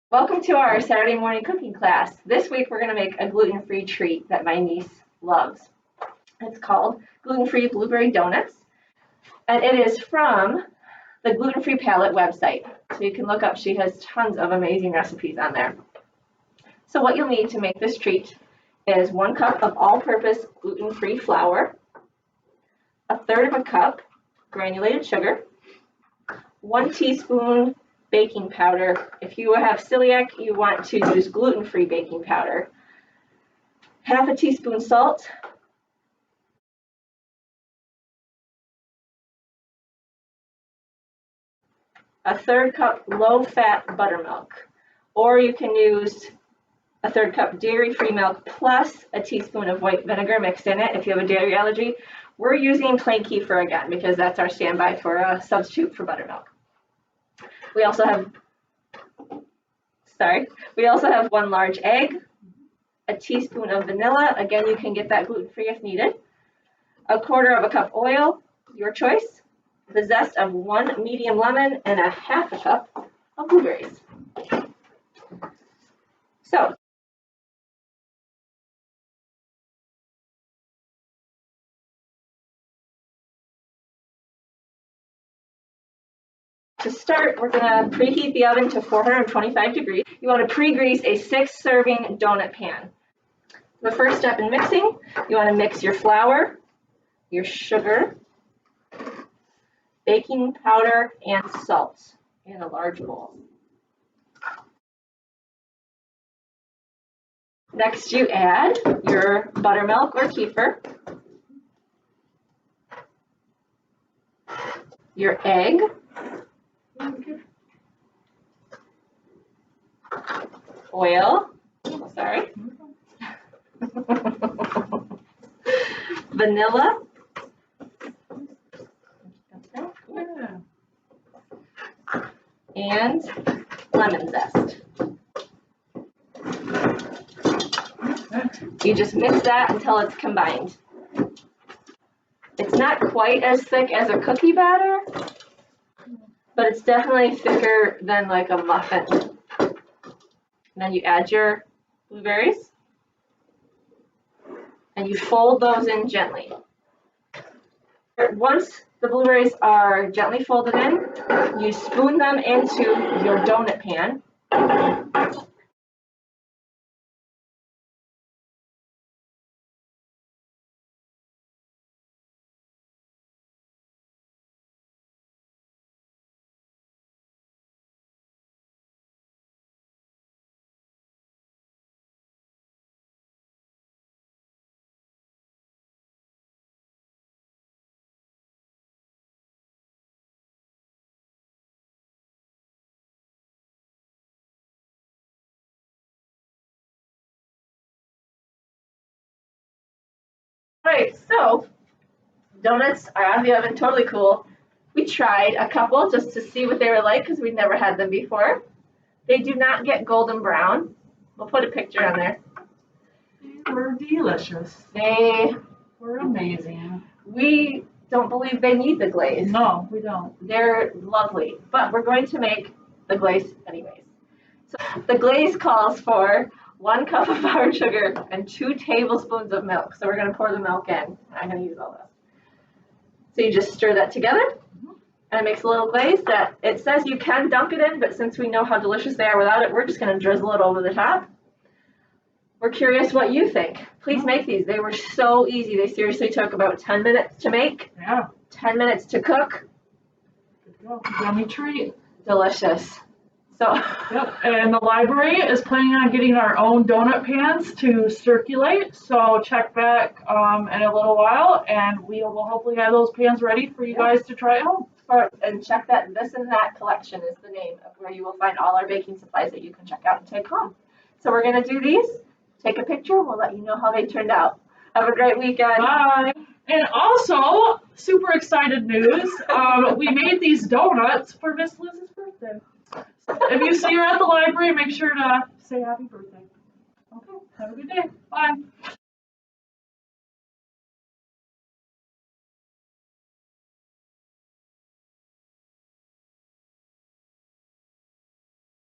Welcome to our Saturday morning cooking class. This week we're going to make a gluten-free treat that my niece loves. It's called gluten-free blueberry donuts, and it is from the Gluten-Free Palette website. So you can look up, she has tons of amazing recipes on there. So what you'll need to make this treat is 1 cup of all-purpose gluten-free flour, 1/3 cup granulated sugar, 1 teaspoon baking powder. If you have celiac, you want to use gluten-free baking powder. 1/2 teaspoon salt. A 1/3 cup low-fat buttermilk, or you can use a 1/3 cup dairy-free milk plus a teaspoon of white vinegar mixed in it if you have a dairy allergy. We're using plain kefir again because that's our standby for a substitute for buttermilk. We also have 1 large egg, a teaspoon of vanilla. Again, you can get that gluten-free if needed. 1/4 cup oil, your choice. The zest of 1 medium lemon and a 1/2 cup of blueberries. So, to start, we're going to preheat the oven to 425 degrees. You want to pre-grease a 6-serving donut pan. The first step in mixing, you want to mix your flour, your sugar, baking powder, and salt in a large bowl. Next, you add your buttermilk or kefir, your egg, oil, vanilla, and lemon zest. You just mix that until it's combined. It's not quite as thick as a cookie batter, but it's definitely thicker than like a muffin. And then you add your blueberries, and you fold those in gently. Once the blueberries are gently folded in, you spoon them into your donut pan. Right, so donuts are out of the oven, totally cool. We tried a couple just to see what they were like because we'd never had them before. They do not get golden brown. We'll put a picture on there. They were delicious. They were amazing. We don't believe they need the glaze. No, we don't. They're lovely, but we're going to make the glaze anyways. So the glaze calls for 1 cup of powdered sugar and 2 tablespoons of milk. So we're going to pour the milk in. I'm going to use all this. So you just stir that together, and it makes a little glaze that it says you can dunk it in, but since we know how delicious they are without it, we're just going to drizzle it over the top. We're curious what you think. Please make these. They were so easy. They seriously took about 10 minutes to make. Yeah. 10 minutes to cook. Good to go. Yummy treat. Delicious. So. Yep. And the library is planning on getting our own donut pans to circulate. So check back in a little while, and we will hopefully have those pans ready for you guys to try at home. And check that This and That collection is the name of where you will find all our baking supplies that you can check out and take home. So we're going to do these. Take a picture. We'll let you know how they turned out. Have a great weekend. Bye. And also, super excited news, we made these donuts for Miss Liz's birthday. If you see her at the library, make sure to say happy birthday. Okay, have a good day. Bye.